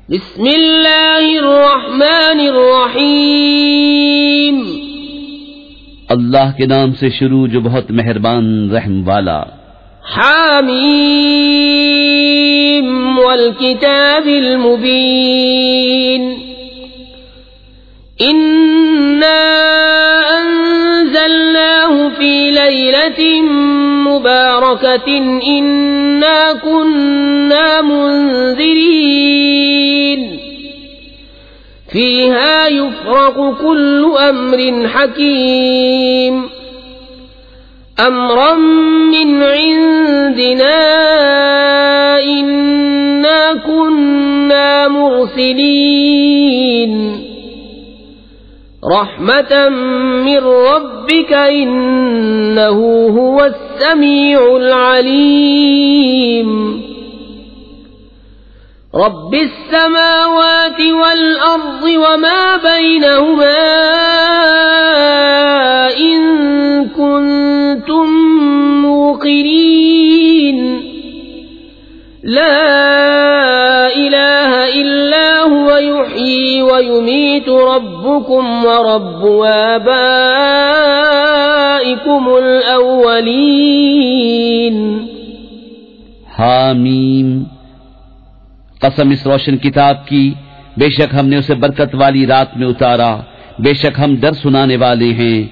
बिस्मिल्लाहिर्रहमानिर्रहीम। अल्लाह के नाम से शुरू जो बहुत मेहरबान रहम वाला। हामीम वल किताबिल मुबीन। इन्ना अंज़लनाहु फी लैलतिन मुबारकतिन इन्ना कुन्ना मुंज़िरीन। फीहा युफ़रक़ु कुल्लु अम्रिन हकीम अम्रन मिन इंदिना इन्ना कुन्ना मुरसिलीन। रहमतन मिन रब्बिका इन्नहु हुवस समीउल अलीम। रब्बिस समावाति वल अर्ज़ि वमा बैनहुमा इन कुंतुम मूक़िनीन। ला इलाहा इल्ला हुवा युह्यी व युमीतु रब्बुकुम व रब्बु आबाइकुमुल अव्वलीन। हामीम। कसम इस रोशन किताब की, बेशक हमने उसे बरकत वाली रात में उतारा, बेशक हम डर सुनाने वाले हैं।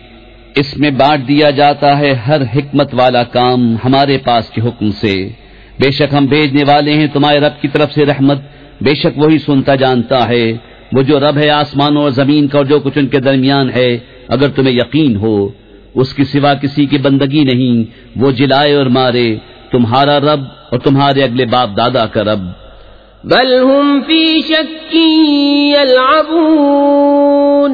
इसमें बांट दिया जाता है हर हिकमत वाला काम हमारे पास के हुक्म से। बेशक हम भेजने वाले हैं तुम्हारे रब की तरफ से रहमत, बेशक वही सुनता जानता है। वो जो रब है आसमानों और जमीन का और जो कुछ उनके दरमियान है, अगर तुम्हें यकीन हो उसकी सिवा किसी की बंदगी नहीं। वो जिलाए और मारे, तुम्हारा रब और तुम्हारे अगले बाप दादा का रब। बल हुम फी शक्किन यलअबून।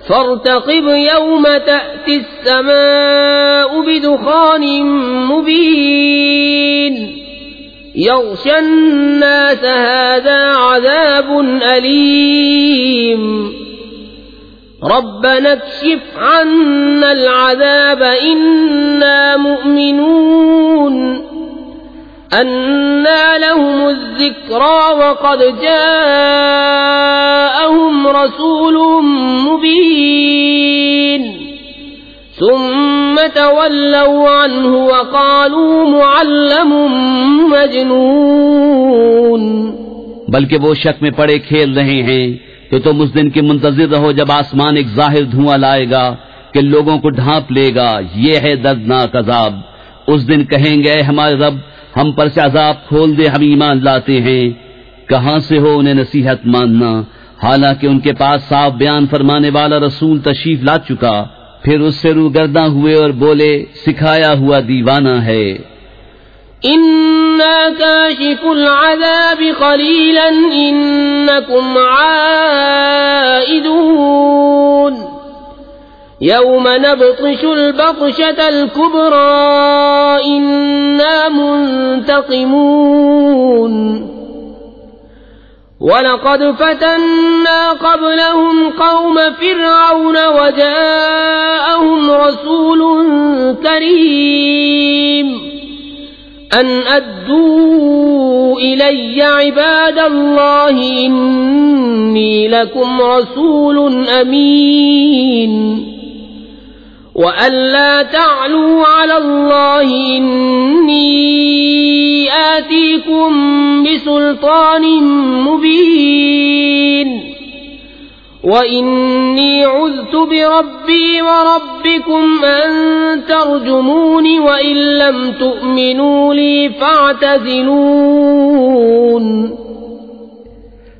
फर्तक़िब यौम तअति अस्समाउ बिदुखानिन मुबीन। यग़शा अन्नास हाज़ा अज़ाबुन अलीम। रब्बना इक्शिफ अन्ना अल-अज़ाब इन्ना मुअमिनून। अन्ना लहुमुज़्ज़िक्रा वक़द जाअहुम रसूलुम मुबीन। सुम्मा तवल्लव अन्हु वक़ालू मुअल्लमुम मजनून। बल्कि वो शक में पड़े खेल रहे हैं तो तुम उस दिन के मुंतज़िर रहो जब आसमान एक ज़ाहिर धुआं लाएगा कि लोगों को ढांप लेगा। ये है दर्दनाक अज़ाब। उस दिन कहेंगे हमारे रब हम पर से अजाब खोल दे, हम ईमान लाते हैं। कहां से हो उन्हें नसीहत मानना, हालांकि उनके पास साफ बयान फरमाने वाला रसूल तशरीफ ला चुका। फिर उससे रूगर्दा हुए और बोले सिखाया हुआ दीवाना है। इन्ना काशिफुल अज़ाबि क़लीलन इन्नकुम आइदून। यौम नब्तिशुल बत्शतल कुब्रा इन्ना मुंतक़िमून। वलक़द फ़तन्ना क़ब्लहुम क़ौम फ़िरऔन वजाअहुम रसूलुन करीम अन अद्दू इलय्य इबादल्लाहि इन्नी लकुम रसूलुन अमीन। वअल्ला तअलू अलल्लाहि इन्नी आतीकुम बिसुल्तानिन मुबीन। वइन्नी उज़्तु बिरब्बी वरब्बिकुम अन तर्जुमूनि वइन लम तुअमिनू ली फ़अतज़िलून।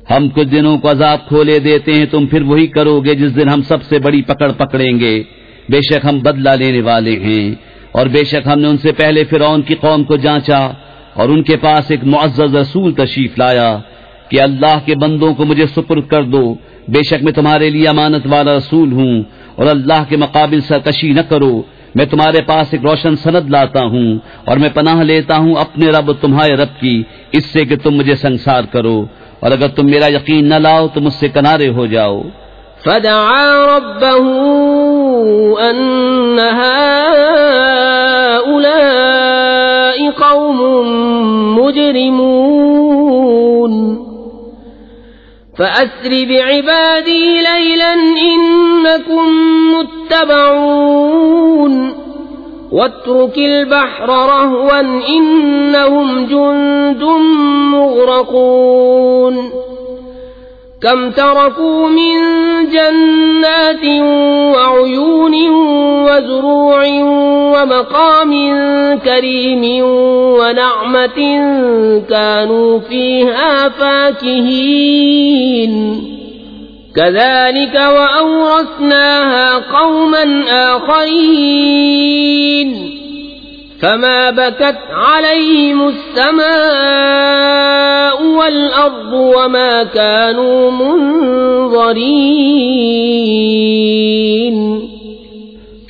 हम कुछ दिनों को अजाब खोले देते हैं, तुम फिर वही करोगे जिस दिन हम सबसे बड़ी पकड़ पकड़ेंगे। बेशक हम बदला लेने वाले हैं। और बेशक हमने उनसे पहले फिरौन की कौम को जांचा और उनके पास एक मुअज़्ज़ज़ रसूल तशरीफ लाया कि अल्लाह के बंदों को मुझे सुपुर्द कर दो, बेशक मैं तुम्हारे लिए अमानत वाला रसूल हूँ और अल्लाह के मुकाबिल सरकशी न करो। मैं तुम्हारे पास एक रोशन सनद लाता हूँ और मैं पनाह लेता हूँ अपने रब तुम्हारे रब की, इससे कि तुम मुझे संसार करो, और अगर तुम मेरा यकीन न लाओ तो मुझसे किनारे हो जाओ। फदआ रब्बहू अन्ना हाउलाइ कौमुन मुजरिमून। فأسر بعبادي ليلا إنكم متبعون واترك البحر رهوا إنهم جند مغرقون كم تركوا من جنات وعيون وزروع ومقام كريم ونعمة كانوا فيها فاكهين كذلك وأورثناها قوما آخرين فما بكت عليهم السماء والأرض وما كانوا منظرين।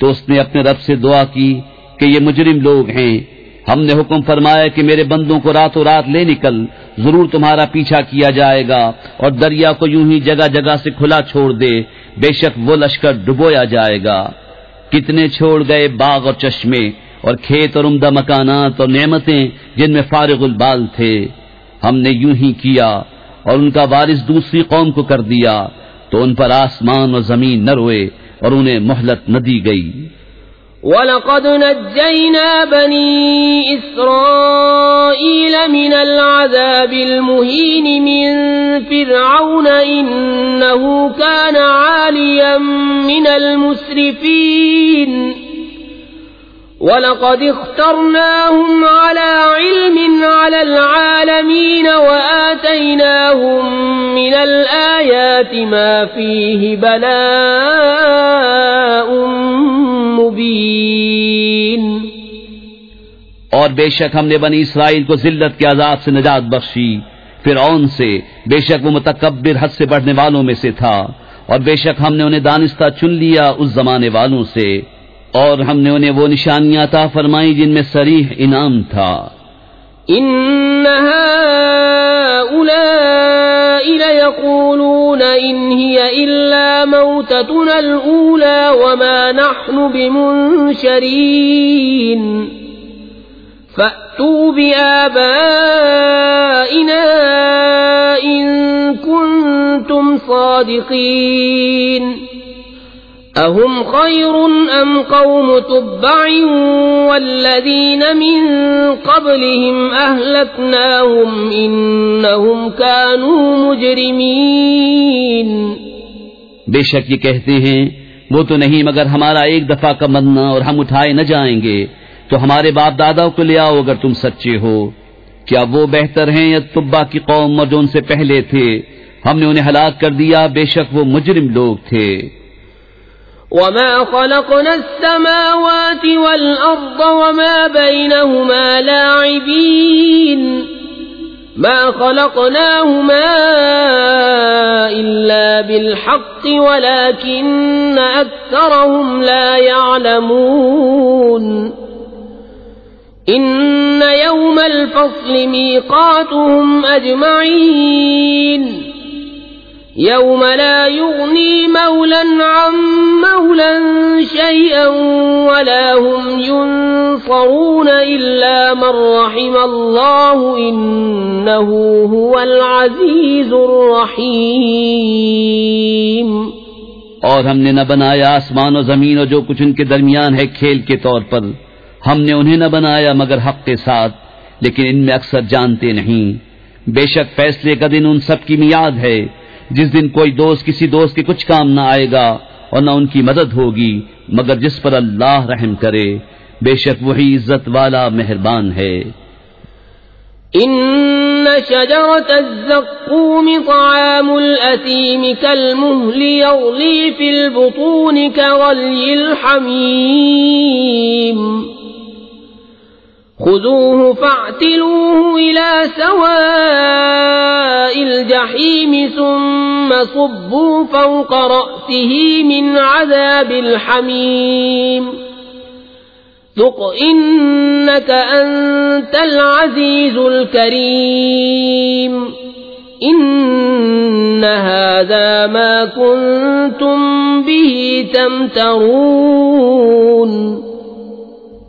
तो उसने अपने रब से दुआ की कि ये मुजरिम लोग हैं, हमने हुक्म फरमाया कि मेरे बंदों को रातों रात ले निकल, जरूर तुम्हारा पीछा किया जाएगा और दरिया को यूं ही जगह जगह से खुला छोड़ दे, बेशक वो लश्कर डुबोया जाएगा। कितने छोड़ गए बाग और चश्मे और खेत और उम्दा मकानात और नेमतें जिनमें फारिगुल बाल थे। हमने यूं ही किया और उनका वारिस दूसरी कौम को कर दिया, तो उन पर आसमान और जमीन न रोए और उन्हें मोहलत न दी गई। वलक़द नज्जयना बनी इस्राईल मिनल अज़ाबिल मुहीन मिन फ़िरऔन इन्नहु कान आलियम मिनल मुस्रिफ़ीन वलक़द इख्तरनाहुम अला इल्मिन अलल आलमीन वआतैनाहुम मिनल आयाति मा फ़ीहि बलाउम मुबीन। और बेशक हमने बनी इसराइल को जिल्लत के अजाब से निजात बख्शी, फिरौन से, बेशक वो मुतकब्बिर हद से बढ़ने वालों में से था, और बेशक हमने उन्हें दानिस्ता चुन लिया उस जमाने वालों से, और हमने उन्हें वो निशानियां अता फरमाई जिनमें सरीह इनाम था। इन्ना हाउलाइ लयक़ूलून इन हिय इल्ला मौततुनल ऊला वमा नहनु बिमुनशरीन फ़अतू बिआबाइना इन कुन्तुम सादिक़ीन अहुम खैरुन अम कौम तुब्बइन वल्लज़ीन मिन क़ब्लिहिम अहलकनाहुम इन्नहुम कानू मुजरिमीन। बेशक ये कहते हैं वो तो नहीं मगर हमारा एक दफा का मरना और हम उठाए न जाएंगे, तो हमारे बाप दादाओं को ले आओ अगर तुम सच्चे हो। क्या वो बेहतर हैं या तुब्बा की कौम और जो उनसे पहले थे? हमने उन्हें हलाक कर दिया, बेशक वो मुजरिम लोग थे। वमा खलक़ना अस्समावाति वल अर्द वमा बैनहुमा लाइबीन मा खलक़नाहुमा इल्ला बिल हक़्क़ि वलाकिन्न अक्सरहुम ला यअलमून। इन्न यौमल फ़स्लि मीक़ातुहुम अजमईन यौम ला युग़नी मौलन अन मौलन शैअन वला हुम युनसरून इल्ला मन रहिमल्लाहु इन्नहु हुवल अज़ीज़ुर रहीम। और हमने न बनाया आसमान और जमीन और जो कुछ उनके दरमियान है खेल के तौर पर, हमने उन्हें न बनाया मगर हक के साथ, लेकिन इनमें अक्सर जानते नहीं। बेशक फैसले का दिन उन सब की मियाद है, जिस दिन कोई दोस्त किसी दोस्त के कुछ काम न आएगा और न उनकी मदद होगी मगर जिस पर अल्लाह रहम करे, बेशक वही इज्जत वाला मेहरबान है। इन्न शजरतज़्ज़क़ूम तआमुल असीम कलमुहलि यग़ली फिल बुतून कग़ल्यिल हमीम खुज़ूहु फ़अ्तिलूहु इला सवाइल जहीम सुम्म सुब्बू फ़ौक़ रअसिही मिन अज़ाबिल हमीम ذُقْ إِنَّكَ أَنْتَ الْعَزِيزُ الْكَرِيمُ إِنَّ هَذَا مَا كُنْتُمْ بِهِ تَمْتَرُونَ।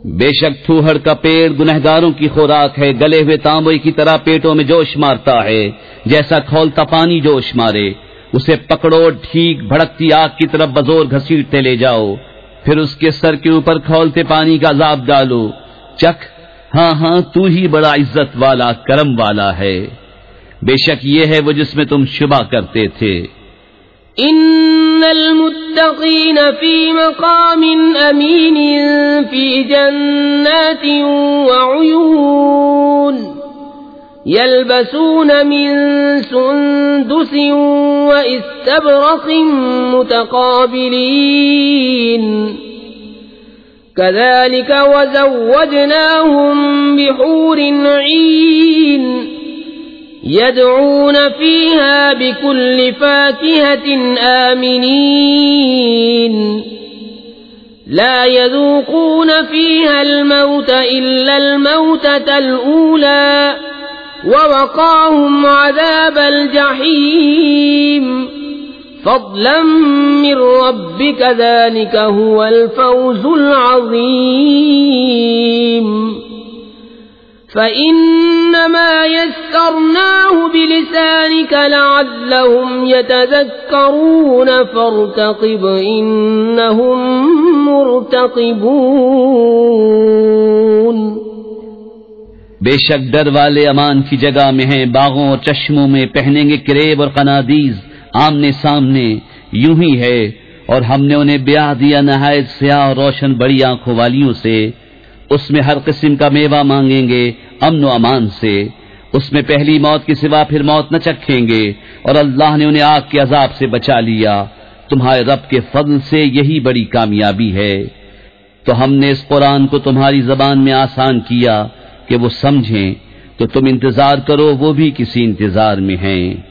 बेशक थूहड़ का पेड़ गुनहगारों की खुराक है, गले हुए तांबे की तरह पेटों में जोश मारता है, जैसा खौलता पानी जोश मारे। उसे पकड़ो, ठीक भड़कती आग की तरफ बजोर घसीटते ले जाओ, फिर उसके सर के ऊपर खौलते पानी का अजाब डालो। चख, हाँ हाँ, तू ही बड़ा इज्जत वाला करम वाला है। बेशक ये है वो जिसमें तुम शुबा करते थे। इन्नल मुत्तकीन फी मकामिन अमीन फी जन्नातिन व उयून यल्बसून मिन सुंदुसिन व इस्तबरक़िन मुतक़ाबिलीन कज़ालिक वज़व्वजनाहुम बिहूरिन ईन यदऊन फीहा बिकुल्लि फाकिहतिन आमिनीन ला यज़ूक़ून फीहा अल-मौत इल्ला अल-मौततल ऊला ववक़ाहुम अज़ाबल जहीम फ़ज़लन मिन रब्बिक ज़ालिक हुवल फ़ौज़ुल अज़ीम फ़इन्नमा यस्सरनाहु बिलिसानिक लअल्लहुम यतज़क्करून फ़र्तक़िब इन्नहुम मुर्तक़िबून। बेशक डर वाले अमान की जगह में हैं, बागों और चश्मों में पहनेंगे किरेब और कनादीज आमने सामने, यूं ही है। और हमने उन्हें ब्याह दिया नहायत स्याह और रोशन बड़ी आंखों वालियों से। उसमें हर किस्म का मेवा मांगेंगे अमन व अमान से। उसमें पहली मौत के सिवा फिर मौत न चखेंगे, और अल्लाह ने उन्हें आग के अजाब से बचा लिया। तुम्हारे रब के फضل से यही बड़ी कामयाबी है। तो हमने इस कुरान को तुम्हारी जबान में आसान किया कि वो समझें, तो तुम इंतजार करो, वो भी किसी इंतजार में हैं।